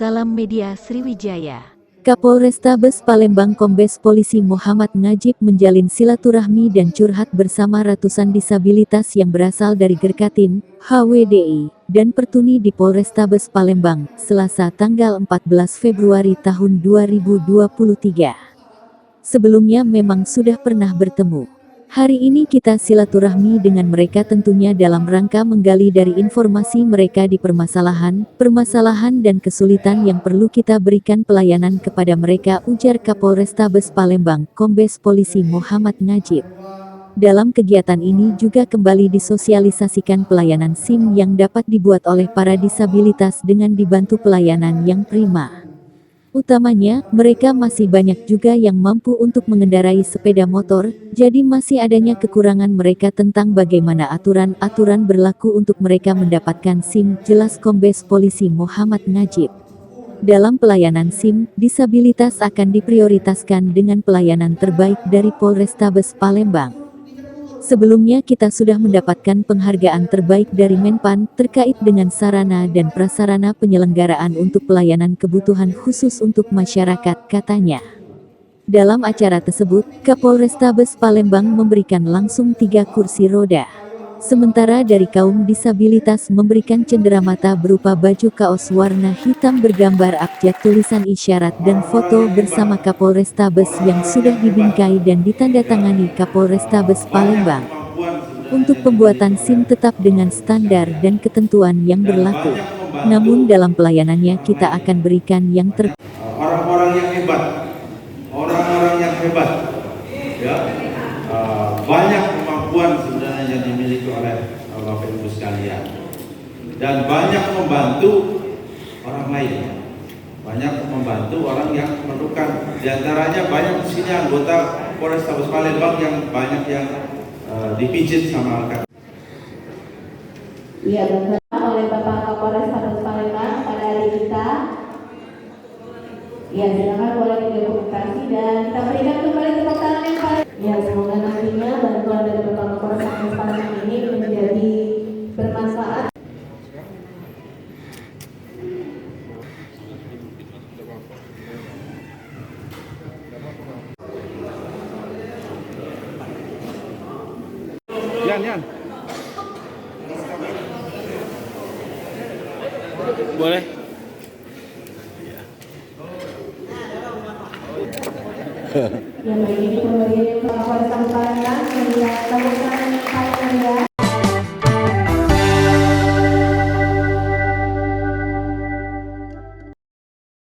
Salam Media Sriwijaya. Kapolrestabes Palembang Kombes Polisi Muhammad Najib menjalin silaturahmi dan curhat bersama ratusan disabilitas yang berasal dari Gerkatin, HWDI, dan Pertuni di Polrestabes Palembang, Selasa tanggal 14 Februari tahun 2023. Sebelumnya memang sudah pernah bertemu. Hari ini kita silaturahmi dengan mereka tentunya dalam rangka menggali dari informasi mereka di permasalahan dan kesulitan yang perlu kita berikan pelayanan kepada mereka, ujar Kapolrestabes Palembang, Kombes Polisi Muhammad Najib. Dalam kegiatan ini juga kembali disosialisasikan pelayanan SIM yang dapat dibuat oleh para disabilitas dengan dibantu pelayanan yang prima. Utamanya, mereka masih banyak juga yang mampu untuk mengendarai sepeda motor, jadi masih adanya kekurangan mereka tentang bagaimana aturan-aturan berlaku untuk mereka mendapatkan SIM, jelas Kombes Polisi Muhammad Najib. Dalam pelayanan SIM, disabilitas akan diprioritaskan dengan pelayanan terbaik dari Polrestabes Palembang. Sebelumnya kita sudah mendapatkan penghargaan terbaik dari Menpan terkait dengan sarana dan prasarana penyelenggaraan untuk pelayanan kebutuhan khusus untuk masyarakat, katanya. Dalam acara tersebut, Kapolrestabes Palembang memberikan langsung 3 kursi roda. Sementara dari kaum disabilitas memberikan cenderamata berupa baju kaos warna hitam bergambar abjad tulisan isyarat dan foto bersama Kapolrestabes yang sudah dibingkai dan ditandatangani Kapolrestabes Palembang. Untuk pembuatan SIM tetap dengan standar dan ketentuan yang berlaku. Namun dalam pelayanannya kita akan berikan yang terbaik. Orang-orang yang hebat, ya, banyak kemampuan sebenarnya yang dimiliki oleh Bapak Ibu sekalian, dan banyak membantu orang lain, banyak membantu orang yang memerlukan. Di antaranya banyak di sini anggota Polrestabes Palembang yang banyak yang dipijit sama rekan. Ya, oleh Bapak Kapolrestabes Palembang pada hari kita. Ya, silakan boleh didokumentasi dan kita berikan kembali tepuk tangan yang paling. Ya, semoga nantinya bantuan dari Bapak Kapolrestabes Palembang ini menjadi bermanfaat. Yan. Boleh. Yang baik ini pemberian Bapak Kapolrestabes Palembang.